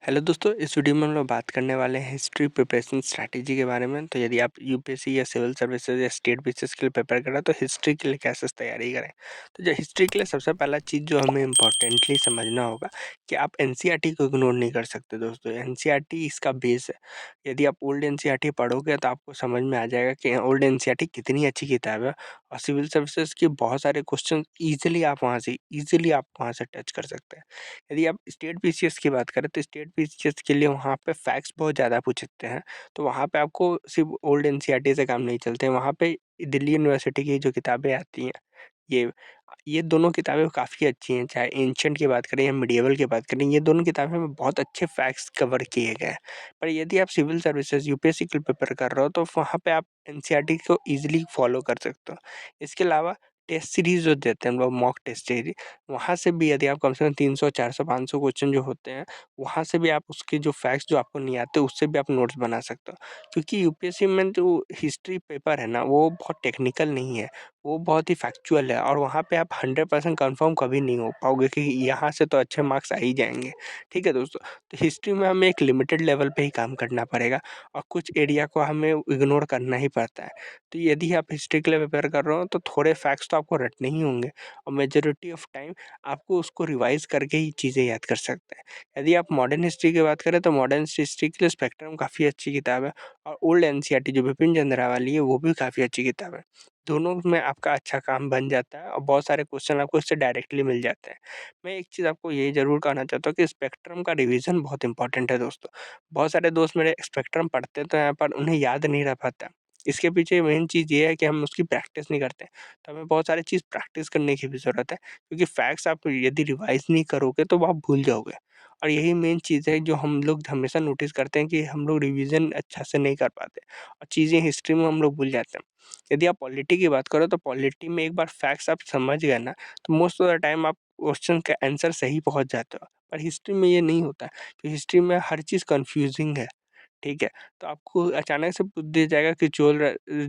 Hello दोस्तों, इस video में हम लोग बात करने वाले हैं हिस्ट्री प्रिपरेशन स्ट्रैटेजी के बारे में। तो यदि आप यूपीएससी या सिविल सर्विसेज या स्टेट बीसीएस के लिए प्रिपेयर कर रहे हैं तो हिस्ट्री के लिए कैसे तैयारी करें। तो जो हिस्ट्री के लिए सबसे पहला चीज़ जो हमें इम्पोर्टेंटली समझना होगा कि आप एनसीईआरटी को इग्नोर नहीं कर सकते दोस्तों। एनसीईआरटी इसका बेस है। यदि आप ओल्ड एनसीईआरटी पढ़ोगे तो आपको समझ में आ जाएगा कि ओल्ड एनसीईआरटी कितनी अच्छी किताब है और सिविल सर्विसेज के बहुत सारे क्वेश्चन ईजिली आप वहाँ से टच कर सकते हैं। यदि आप स्टेट बीसीएस की बात करें तो स्टेट बीसीएस के लिए वहाँ पे फैक्ट्स बहुत ज़्यादा पूछते हैं। तो वहाँ पे आपको सिर्फ ओल्ड एनसीईआरटी से काम नहीं चलते हैं। वहाँ पे दिल्ली यूनिवर्सिटी की जो किताबें आती हैं ये ये दोनों किताबें काफ़ी अच्छी हैं। चाहे एंशिएंट की बात करें या मिडिएवल की बात करें, ये दोनों किताबें में बहुत अच्छे फैक्ट्स कवर किए गए हैं। पर यदि आप सिविल सर्विसेज यूपीएससी के लिए प्रिपेयर कर रहे हो तो वहाँ पे आप एनसीईआरटी को ईजिली फॉलो कर सकते हो। इसके अलावा टेस्ट सीरीज जो देते हैं हम लोग, मॉक टेस्ट सीरीज, वहाँ से भी यदि आप कम से कम 300 400 500 क्वेश्चन जो होते हैं, वहाँ से भी आप उसके जो फैक्ट्स जो आपको नहीं आते उससे भी आप नोट्स बना सकते हो। क्योंकि यूपीएससी में जो हिस्ट्री पेपर है ना, वो बहुत टेक्निकल नहीं है, वो बहुत ही फैक्चुअल है और वहाँ पे आप 100% कन्फर्म कभी नहीं हो पाओगे कि यहाँ से तो अच्छे मार्क्स आ ही जाएँगे। ठीक है दोस्तों? तो हिस्ट्री में हमें एक लिमिटेड लेवल पे ही काम करना पड़ेगा और कुछ एरिया को हमें इग्नोर करना ही पड़ता है। तो यदि आप हिस्ट्री के लिए प्रिपेयर कर रहे हो तो थोड़े फैक्ट्स तो आपको रटने ही होंगे और मेजॉरिटी ऑफ टाइम आपको उसको रिवाइज़ करके ही चीज़ें याद कर सकते हैं। यदि आप मॉडर्न हिस्ट्री की बात करें तो मॉडर्न हिस्ट्री के लिए स्पेक्ट्रम काफ़ी अच्छी किताब है और ओल्ड एनसीईआरटी जो बिपिन चंद्रा वाली है वो भी काफ़ी अच्छी किताब है। दोनों में आपका अच्छा काम बन जाता है और बहुत सारे क्वेश्चन आपको इससे डायरेक्टली मिल जाते हैं। मैं एक चीज़ आपको ये ज़रूर कहना चाहता हूँ कि स्पेक्ट्रम का रिवीजन बहुत इंपॉर्टेंट है दोस्तों। बहुत सारे दोस्त मेरे स्पेक्ट्रम पढ़ते तो हैं पर उन्हें याद नहीं रह पाता। इसके पीछे मेन चीज़ ये है कि हम उसकी प्रैक्टिस नहीं करते। तो हमें बहुत सारी चीज़ प्रैक्टिस करने की भी ज़रूरत है, क्योंकि फैक्ट्स आप यदि रिवाइज़ नहीं करोगे तो वो आप भूल जाओगे। और यही मेन चीज़ है जो हम लोग हमेशा नोटिस करते हैं कि हम लोग रिवीजन अच्छा से नहीं कर पाते और चीज़ें हिस्ट्री में हम लोग भूल जाते हैं। यदि आप पॉलिटी की बात करो तो पॉलिटी में एक बार फैक्ट्स आप समझ गए ना, तो मोस्ट ऑफ द टाइम आप क्वेश्चन का आंसर सही पहुँच जाते हो। पर हिस्ट्री में ये नहीं होता है, क्योंकि हिस्ट्री में हर चीज़ कन्फ्यूज़िंग है, ठीक है? तो आपको अचानक से पूछ दिया जाएगा कि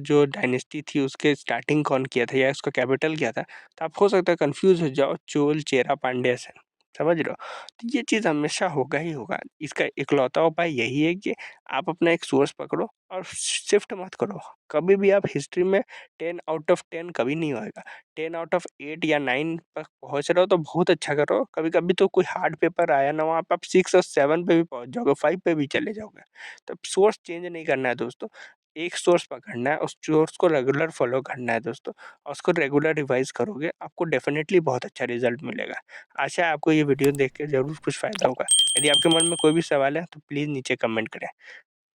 जो डायनेस्टी थी उसके स्टार्टिंग कौन किया था या उसका कैपिटल क्या था? तो आप हो सकता है कन्फ्यूज़ हो जाओ चोल, चेरा, पांड्या से। समझ रहे हो? तो ये चीज़ हमेशा होगा ही होगा। इसका इकलौता उपाय यही है कि आप अपना एक सोर्स पकड़ो और शिफ्ट मत करो। कभी भी आप हिस्ट्री में 10 आउट ऑफ 10 कभी नहीं होएगा। 10 आउट ऑफ 8 या 9 तक पहुँच रहे हो तो बहुत अच्छा कर रहे हो। कभी-कभी तो कोई हार्ड पेपर आया ना, वहाँ पे आप 6 और 7 पे भी पहुँच जाओगे, 5 पे भी चले जाओगे। तो सोर्स चेंज नहीं करना है दोस्तों। एक सोर्स पकड़ना है, उस सोर्स को रेगुलर फॉलो करना है दोस्तों और उसको रेगुलर रिवाइज़ करोगे, आपको डेफ़िनेटली बहुत अच्छा रिज़ल्ट मिलेगा। आशा है आपको ये वीडियो देख के ज़रूर कुछ फ़ायदा होगा। यदि आपके मन में कोई भी सवाल है तो प्लीज़ नीचे कमेंट करें।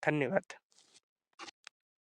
धन्यवाद।